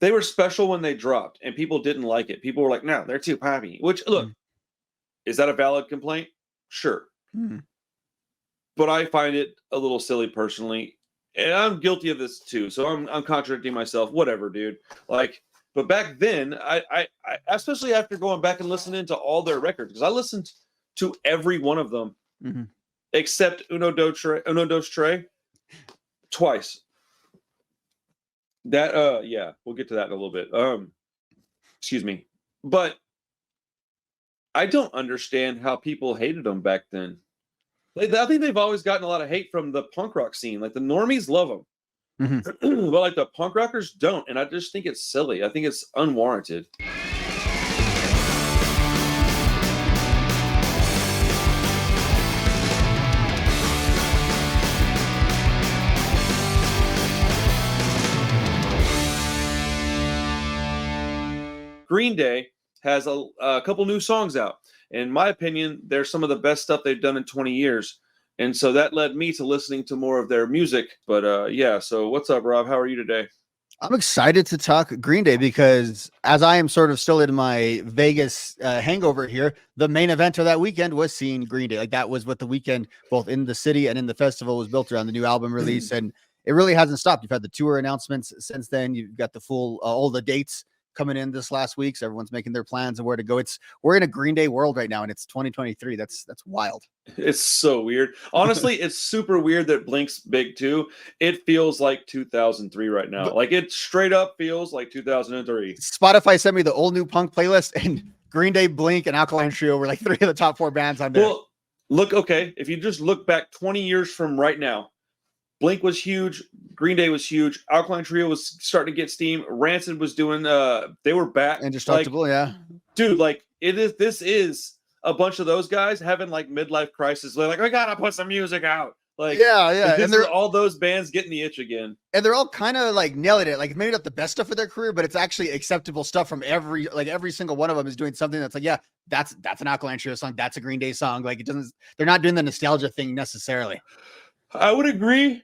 They were special when they dropped, and people didn't like it. People were like, "No, they're too poppy." Which, look, is that a valid complaint? Sure, but I find it a little silly personally, and I'm guilty of this too. So I'm contradicting myself. Whatever, dude. Like, but back then, I especially after going back and listening to all their records, because I listened to every one of them except Uno Dos Tres twice. That yeah, we'll get to that in a little bit. Excuse me. But I don't understand how people hated them back then. Like, I think they've always gotten a lot of hate from the punk rock scene. Like the normies love them, but like the punk rockers don't, and I just think it's silly. I think it's unwarranted. Green Day has a couple new songs out. In my opinion, they're some of the best stuff they've done in 20 years. And so that led me to listening to more of their music. But yeah, so what's up, Rob? How are you today? I'm excited to talk Green Day because as I am sort of still in my Vegas hangover here, the main event of that weekend was seeing Green Day. Like that was what the weekend, both in the city and in the festival, was built around, the new album release. And it really hasn't stopped. You've had the tour announcements since then. You've got the full, all the dates coming in this last week. So everyone's making their plans of where to go. We're in a Green Day world right now, and it's 2023. That's wild. It's so weird. Honestly, it's super weird that Blink's big too. It feels like 2003 right now. Like it straight up feels like 2003. Spotify sent me the old new punk playlist, and Green Day, Blink, and Alkaline Trio were like 3 of the top 4 bands on there. Well, look, okay, if you just look back 20 years from right now, Blink was huge, Green Day was huge, Alkaline Trio was starting to get steam, Rancid was doing they were back. Indestructible, like, yeah. Dude, like this is a bunch of those guys having like midlife crisis. They're like, I gotta put some music out. Like, yeah. And they're all those bands getting the itch again. And they're all kind of like nailing it. Like maybe not the best stuff of their career, but it's actually acceptable stuff from every single one of them is doing something that's like, yeah, that's an Alkaline Trio song. That's a Green Day song. Like they're not doing the nostalgia thing necessarily. I would agree,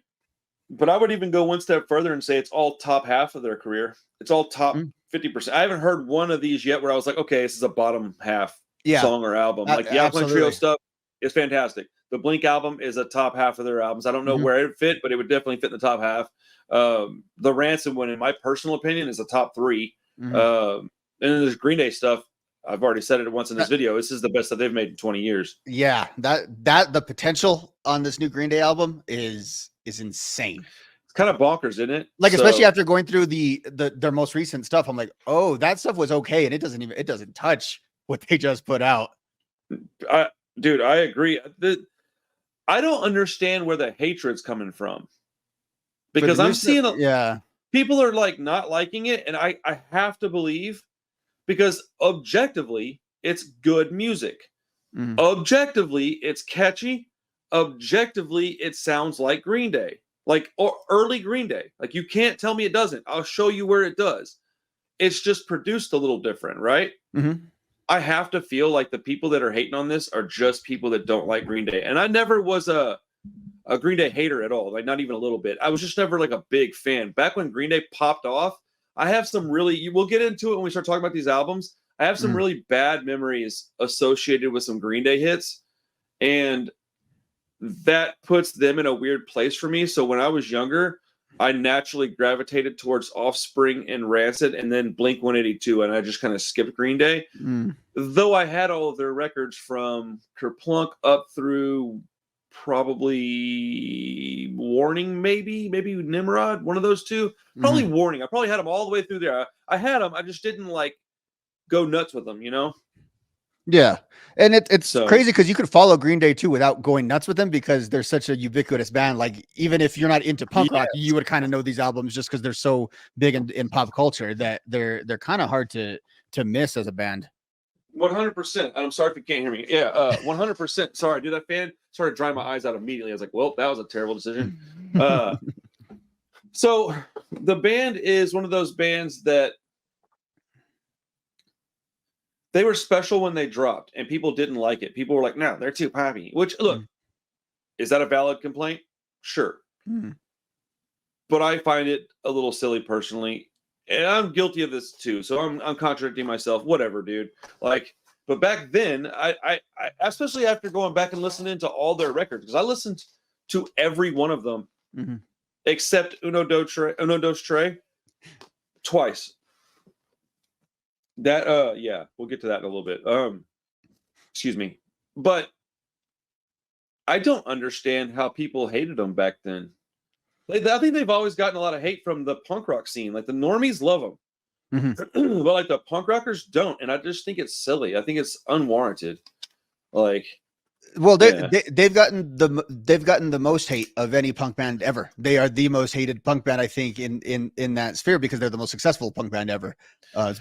but I would even go one step further and say it's all top half of their career. It's all top 50%. I haven't heard one of these yet where I was like, okay, this is a bottom half song or album. Like the Alkaline Trio stuff is fantastic. The Blink album is a top half of their albums. I don't know where it fit, but it would definitely fit in the top half. The Rancid one, in my personal opinion, is a top 3. And then there's Green Day stuff. I've already said it once in this video. This is the best that they've made in 20 years. Yeah, that the potential on this new Green Day album is insane. It's kind of bonkers, isn't it? Like, especially after going through their most recent stuff, I'm like, oh, that stuff was okay, and it doesn't touch what they just put out. Dude, I agree. I don't understand where the hatred's coming from, because I'm seeing people are like not liking it, and I have to believe, because objectively it's good music. Objectively it's catchy. Objectively it sounds like Green Day, like or early Green Day. Like you can't tell me it doesn't. I'll show you where it does. It's just produced a little different, right? I have to feel like the people that are hating on this are just people that don't like Green Day. And I never was a Green Day hater at all. Like not even a little bit. I was just never like a big fan. Back when Green Day popped off, I have some we'll get into it when we start talking about these albums. I have some really bad memories associated with some Green Day hits. And that puts them in a weird place for me. So when I was younger, I naturally gravitated towards Offspring and Rancid, and then Blink 182, and I just kind of skipped Green Day. Though I had all of their records from Kerplunk up through probably Warning, maybe Nimrod, one of those two. Probably Warning. I probably had them all the way through there. I had them. I just didn't like go nuts with them, you know? Yeah. And it's crazy because you could follow Green Day too without going nuts with them, because they're such a ubiquitous band. Like even if you're not into punk rock, you would kind of know these albums just because they're so big in pop culture that they're kind of hard to miss as a band. 100%. I'm sorry if you can't hear me. Yeah, 100%. Sorry, dude. That fan started drying my eyes out immediately. I was like, well, that was a terrible decision. So the band is one of those bands that they were special when they dropped, and people didn't like it. People were like, no, they're too poppy. Which, look, is that a valid complaint? Sure. But I find it a little silly personally, and I'm guilty of this too. So I'm contradicting myself. Whatever, dude. Like, but back then, I especially after going back and listening to all their records, because I listened to every one of them except Uno Dos Tres twice. That yeah, we'll get to that in a little bit. Excuse me. But I don't understand how people hated them back then. I think they've always gotten a lot of hate from the punk rock scene. Like the normies love them. But like the punk rockers don't, and I just think it's silly. I think it's unwarranted. Like, well, they've gotten the most hate of any punk band ever. They are the most hated punk band, I think, in that sphere, because they're the most successful punk band ever.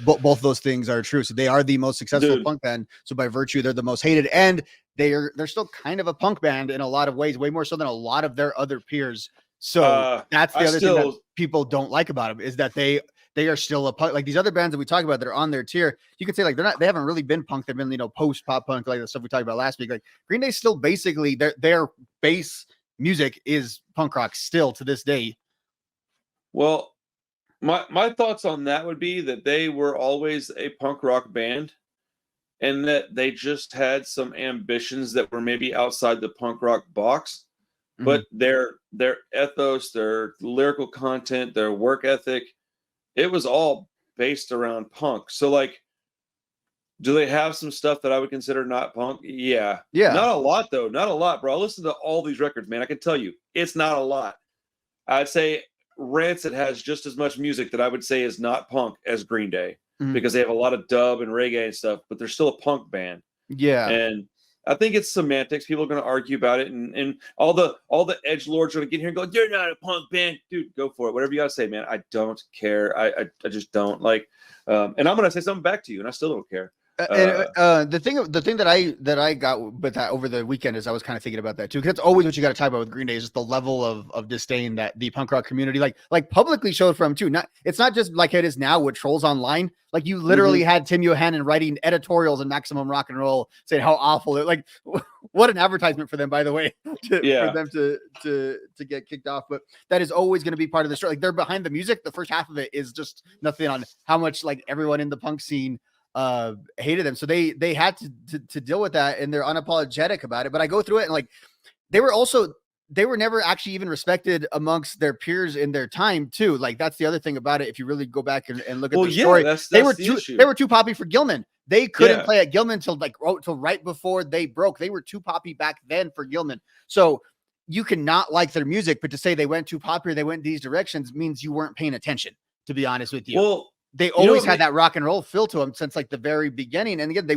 Both those things are true. So they are the most successful punk band. So by virtue, they're the most hated, and they're still kind of a punk band in a lot of ways, way more so than a lot of their other peers. So that's the other thing that people don't like about them, is that they are still a punk. Like these other bands that we talk about that are on their tier, you could say like they haven't really been punk. They've been, post pop punk, like the stuff we talked about last week. Like Green Day still basically their base music is punk rock still to this day. Well, my thoughts on that would be that they were always a punk rock band, and that they just had some ambitions that were maybe outside the punk rock box. But their ethos, their lyrical content, their work ethic, it was all based around punk. So like, do they have some stuff that I would consider not punk? Yeah. Not a lot though. Not a lot, bro. I listen to all these records, man. I can tell you, it's not a lot. I'd say Rancid has just as much music that I would say is not punk as Green Day, because they have a lot of dub and reggae and stuff, but they're still a punk band. Yeah. And I think it's semantics. People are going to argue about it, and all the edgelords are going to get here and go, "You're not a punk band, dude. Go for it. Whatever you got to say, man. I don't care. I just don't like." And I'm going to say something back to you, and I still don't care. The thing that I got with that over the weekend is I was kind of thinking about that too, because that's always what you got to talk about with Green Day, is just the level of disdain that the punk rock community like publicly showed from too. It's not just like it is now with trolls online. Like you literally had Tim Yohannan writing editorials in Maximum Rock and Roll saying how awful it. Like what an advertisement for them, by the way, for them to get kicked off. But that is always going to be part of the story. Like they're behind the music. The first half of it is just nothing on how much like everyone in the punk scene hated them, so they had to deal with that, and they're unapologetic about it. But I go through it, and like they were never actually even respected amongst their peers in their time too. Like that's the other thing about it. If you really go back and look at the story, they were too poppy for Gilman. They couldn't play at Gilman till right before they broke. They were too poppy back then for Gilman. So you cannot like their music, but to say they went too popular, they went these directions, means you weren't paying attention, to be honest with you. Well, they always had that rock and roll feel to them since like the very beginning. And again, they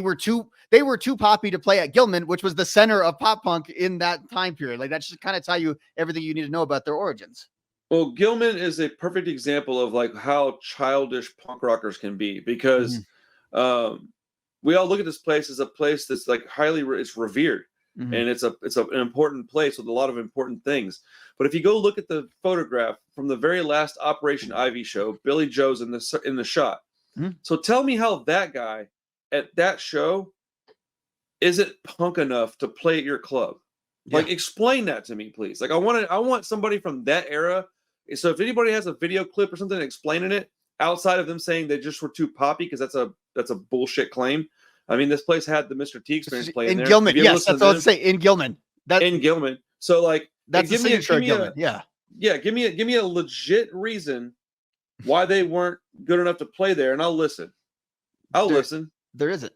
were too poppy to play at Gilman, which was the center of pop punk in that time period. Like that should kind of tell you everything you need to know about their origins. Well, Gilman is a perfect example of like how childish punk rockers can be, because we all look at this place as a place that's like it's revered. And it's an important place with a lot of important things. But if you go look at the photograph from the very last Operation Ivy show, Billy Joe's in the shot. So tell me how that guy at that show isn't punk enough to play at your club. Like explain that to me, please. Like I want somebody from that era. So if anybody has a video clip or something explaining it outside of them saying they just were too poppy, because that's a bullshit claim. I mean, this place had the Mr. T Experience playing in there. Gilman. Yes, that's what I would say. In Gilman. In Gilman. So like, that's give me a Gilman. Give me a legit reason why they weren't good enough to play there, and I'll listen. Listen. There isn't.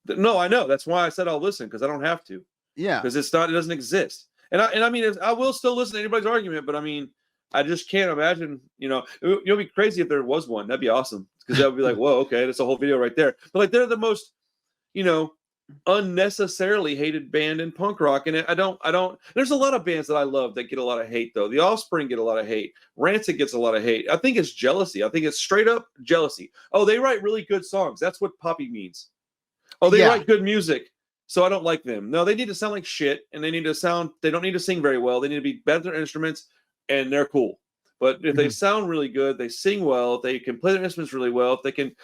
No, I know. That's why I said I'll listen, because I don't have to. Yeah. Because it doesn't exist. And I mean, I will still listen to anybody's argument, but I mean, I just can't imagine. It'll be crazy if there was one. That'd be awesome, because that would be like, whoa, okay, that's a whole video right there. But like, they're the most unnecessarily hated band in punk rock. And I don't, there's a lot of bands that I love that get a lot of hate though. The Offspring get a lot of hate. Rancid gets a lot of hate. I think it's jealousy. I think it's straight up jealousy. Oh, they write really good songs. That's what poppy means. Oh, they write good music, so I don't like them. No, they need to sound like shit, and they don't need to sing very well. They need to be better at their instruments, and they're cool. But if they sound really good, they sing well, if they can play their instruments really well, if they can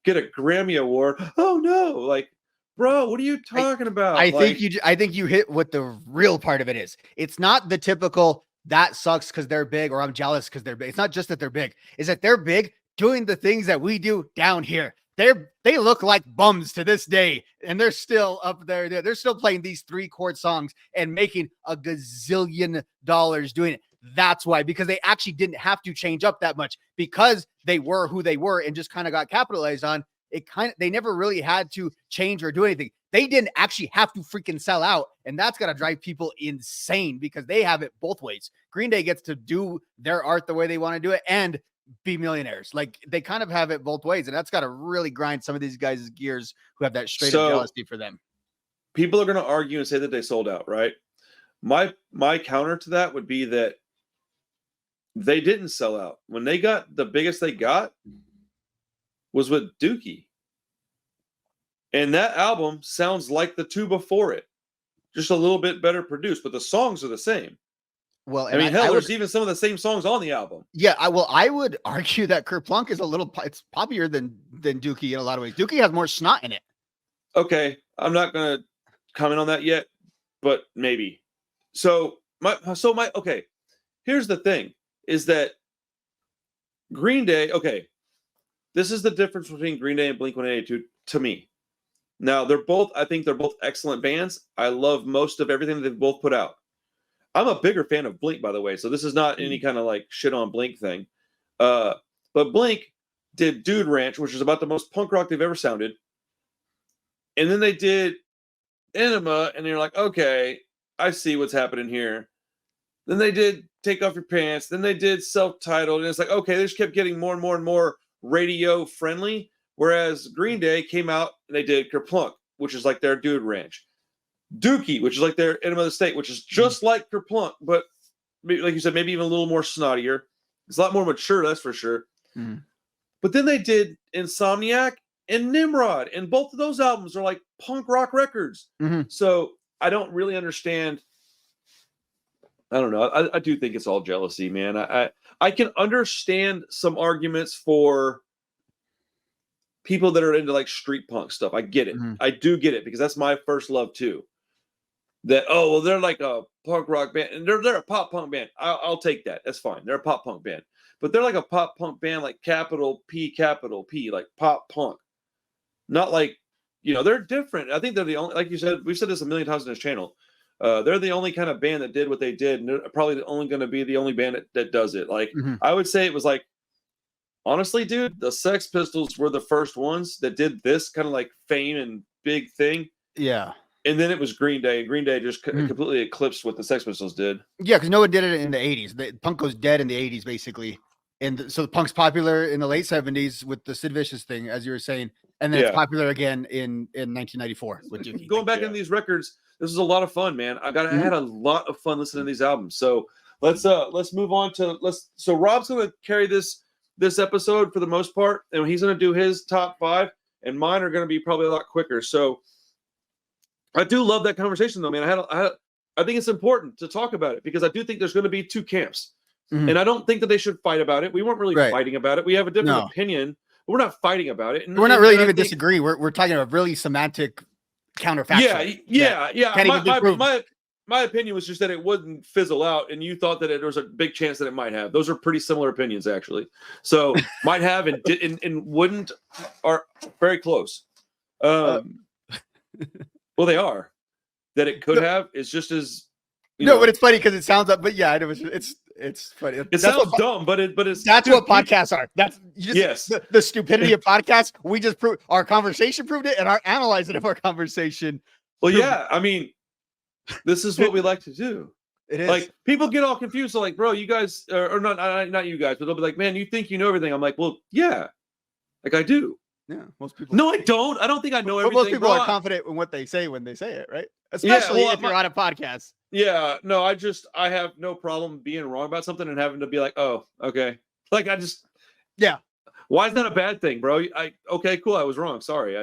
get a Grammy award, oh no, like, bro, what are you talking about? I think you hit what the real part of it is. It's not the typical that sucks because they're big, or I'm jealous because they're big. It's not just that they're big, it's that they're big doing the things that we do down here. They look like bums to this day, and they're still up there. They're still playing these 3-chord songs and making a gazillion dollars doing it. That's why, because they actually didn't have to change up that much, because they were who they were and just kind of got capitalized on. They never really had to change or do anything. They didn't actually have to freaking sell out, and that's got to drive people insane because they have it both ways. Green Day gets to do their art the way they want to do it and be millionaires. Like, they kind of have it both ways, and that's got to really grind some of these guys' gears who have that straight up jealousy for them. People are going to argue and say that they sold out, right? My counter to that would be that they didn't sell out. When they got the biggest they got was with Dookie. And that album sounds like the two before it, just a little bit better produced, but the songs are the same. Well, I mean, there's even some of the same songs on the album. Yeah, I would argue that Kerplunk is it's poppier than Dookie in a lot of ways. Dookie has more snot in it. Okay, I'm not gonna comment on that yet, but maybe. Okay. Here's the thing: is that Green Day? Okay, this is the difference between Green Day and Blink-182 to me. Now, I think they're both excellent bands. I love most of everything that they've both put out. I'm a bigger fan of Blink, by the way, so this is not any kind of like shit on Blink thing. But Blink did Dude Ranch, which is about the most punk rock they've ever sounded. And then they did Enema, and you're like, okay, I see what's happening here. Then they did Take Off Your Pants. Then they did Self-Titled, and it's like, okay, they just kept getting more and more and more radio friendly. Whereas Green Day came out and they did Kerplunk, which is like their Dude Ranch. Dookie, which is like their Enema of the State, which is just like Kerplunk, but like you said, maybe even a little more snottier. It's a lot more mature, that's for sure. Mm. But then they did Insomniac and Nimrod, and both of those albums are like punk rock records. Mm-hmm. So I don't really understand. I don't know. I do think it's all jealousy, man. I can understand some arguments for people that are into like street punk stuff. I get it. Mm-hmm. I do get it, because that's my first love too. That, oh, well, they're like a punk rock band, and they're a pop punk band. I'll take that. That's fine. They're a pop punk band, but they're like a pop punk band, like capital P, like pop punk. Not like, they're different. I think they're the only, like you said, we've said this a million times on this channel. They're the only kind of band that did what they did, and they're probably only going to be the only band that does it. Like, mm-hmm. I would say it was like, honestly, dude, the Sex Pistols were the first ones that did this kind of like fame and big thing. Yeah. And then it was Green Day, and Green Day just completely eclipsed what the Sex Pistols did. Yeah, because no one did it in the 80s. Punk goes dead in the 80s, basically. And so the punk's popular in the late 70s with the Sid Vicious thing, as you were saying. And then it's popular again in 1994 with Dookie. Going back into these records, this was a lot of fun, man. I had a lot of fun listening to these albums. So let's move on to So Rob's gonna carry this episode for the most part, and he's gonna do his top 5, and mine are gonna be probably a lot quicker. So I do love that conversation, though, man. I think it's important to talk about it, because I do think there's going to be two camps, and I don't think that they should fight about it. We weren't really fighting about it. We have a different opinion, but we're not fighting about it. And we're not really even disagree. We're talking about really semantic counterfactual. Yeah. My opinion was just that it wouldn't fizzle out, and you thought that there was a big chance that it might have. Those are pretty similar opinions, actually. So might have and wouldn't are very close. Well, they are. That it could have. It's just as but it's funny because it sounds up. But yeah, it's funny. It sounds dumb, but it's that's what podcasts are. That's the stupidity of podcasts. We just proved our conversation proved it, and our analyzing of our conversation. Well, yeah, I mean, this is what we like to do. It is. Like, people get all confused. So like, bro, you guys or not you guys, but they'll be like, man, you think you know everything. I'm like, well, yeah, like I do. Yeah, most people. No, I don't. I don't think I know everything. Most people are confident in what they say when they say it, right? Especially if you're on a podcast. Yeah, no, I have no problem being wrong about something and having to be like, oh, okay. Like why is that a bad thing, bro? Okay, cool. I was wrong. Sorry.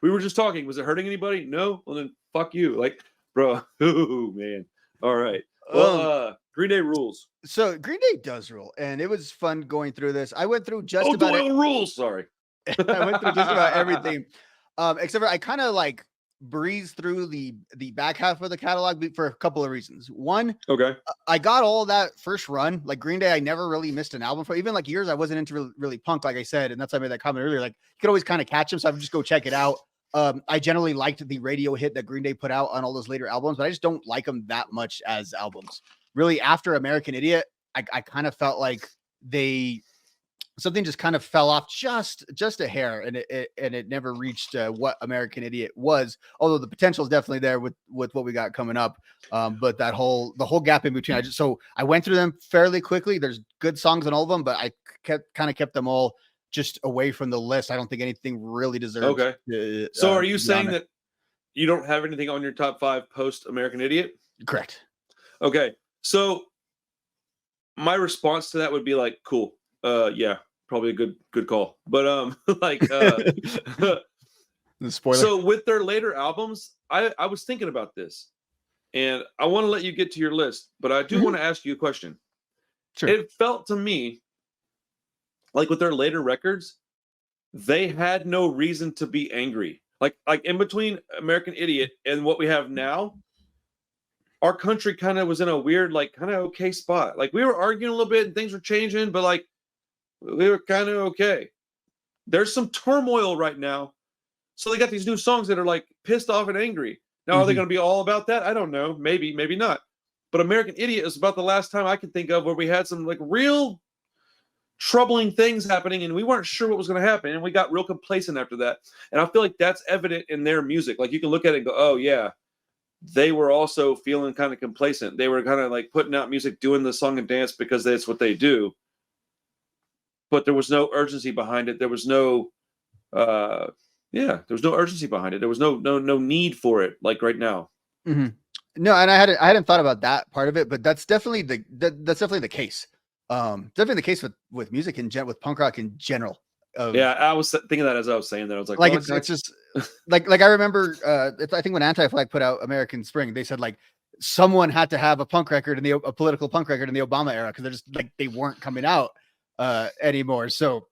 We were just talking. Was it hurting anybody? No. Well, then fuck you. Like, bro. Oh man. All right. Well, Green Day rules. So Green Day does rule, and it was fun going through this. I went through just about Doyle rules. Sorry. I went through just about everything, except for I kind of like breeze through the back half of the catalog for a couple of reasons. One, okay, I got all that first run. Like Green Day, I never really missed an album for. Even like years I wasn't into really punk, like I said, and that's why I made that comment earlier. Like you could always kind of catch them, so I would just go check it out. I generally liked the radio hit that Green Day put out on all those later albums, but I just don't like them that much as albums. Really, after American Idiot, I kind of felt like something just kind of fell off just a hair, and it never reached what American Idiot was. Although the potential is definitely there with what we got coming up. But the whole gap in between, I went through them fairly quickly. There's good songs on all of them, but I kept them all just away from the list. I don't think anything really deserves. Okay. So are you saying that you don't have anything on your top 5 post American Idiot? Correct. Okay. So my response to that would be like, cool. Yeah, probably a good call. But like the spoiler. So with their later albums, I was thinking about this, and I want to let you get to your list, but I do want to ask you a question. Sure. It felt to me like with their later records, they had no reason to be angry. Like in between American Idiot and what we have now, our country kind of was in a weird, like kind of okay spot. Like we were arguing a little bit and things were changing, but like we were kind of okay. There's some turmoil right now. So they got these new songs that are like pissed off and angry. Now, are they going to be all about that? I don't know. Maybe, maybe not. But American Idiot is about the last time I can think of where we had some like real troubling things happening and we weren't sure what was going to happen. And we got real complacent after that. And I feel like that's evident in their music. Like you can look at it and go, oh yeah, they were also feeling kind of complacent. They were kind of like putting out music, doing the song and dance because that's what they do. But there was no urgency behind it. There was no, there was no urgency behind it. There was no need for it like right now. Mm-hmm. No, and I hadn't thought about that part of it, but that's definitely the case. Definitely the case with music with punk rock in general. Yeah, I was thinking that as I was saying that. I was like, well, it's just like I remember. I think when Anti-Flag put out American Spring, they said like someone had to have a punk record a political punk record in the Obama era because they're just like they weren't coming out anymore. So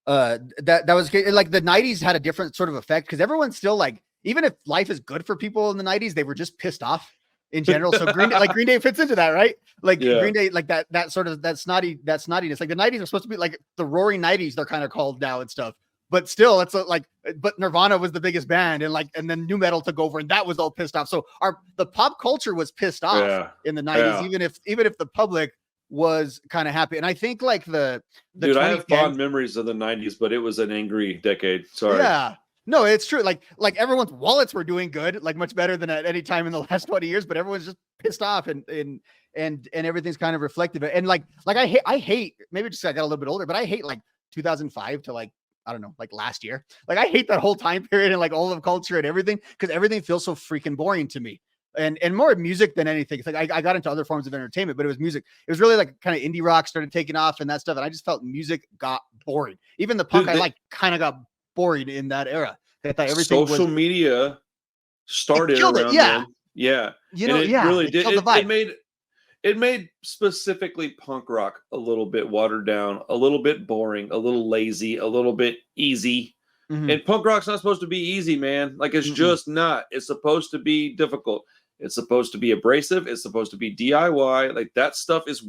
that was like the 90s had a different sort of effect because everyone's still like, even if life is good for people in the 90s, they were just pissed off in general. So Green Day fits into that, right? Like Green Day, like that snottiness. Like the 90s are supposed to be like the roaring 90s, they're kind of called now and stuff. But still, it's but Nirvana was the biggest band, and then nu metal took over, and that was all pissed off. So the pop culture was pissed off in the 90s, even if the public was kind of happy. And I think like the dude, I have fond memories of the 90s, but it was an angry decade. Sorry. Yeah. No, it's true. Like everyone's wallets were doing good, like much better than at any time in the last 20 years, but everyone's just pissed off and everything's kind of reflective. And like I hate maybe just I got a little bit older, but I hate like 2005 to like, I don't know, like last year. Like I hate that whole time period and like all of culture and everything, because everything feels so freaking boring to me. And more music than anything. It's like I got into other forms of entertainment, but it was music. It was really like kind of indie rock started taking off and that stuff. And I just felt music got boring. Even the punk kind of got boring in that era. I thought everything social media started around then. Yeah. You know, and it really did. It made specifically punk rock a little bit watered down, a little bit boring, a little lazy, a little bit easy. Mm-hmm. And punk rock's not supposed to be easy, man. Like it's just not. It's supposed to be difficult. It's supposed to be abrasive. It's supposed to be DIY. Like that stuff is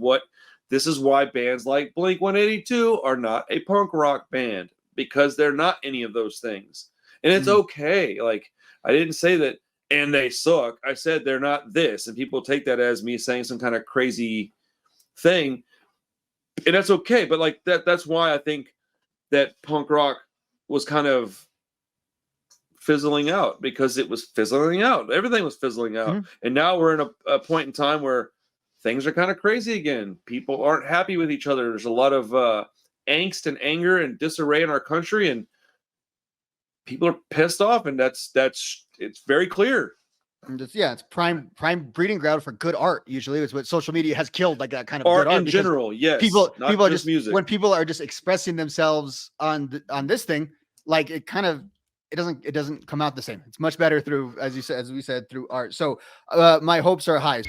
this is why bands like Blink-182 are not a punk rock band, because they're not any of those things. And it's okay. Like I didn't say that and they suck. I said they're not this. And people take that as me saying some kind of crazy thing. And that's okay. But like that's why I think that punk rock was kind of fizzling out, because it was fizzling out. Everything was fizzling out. Mm-hmm. And now we're in a point in time where things are kind of crazy again. People aren't happy with each other. There's a lot of angst and anger and disarray in our country, and people are pissed off, and that's it's very clear. And it's prime breeding ground for good art. Usually it's what social media has killed, like that kind of art good art in general. Yes. People are just music. When people are just expressing themselves on this thing, like it doesn't come out the same. It's much better through, as we said, through art. So my hopes are high.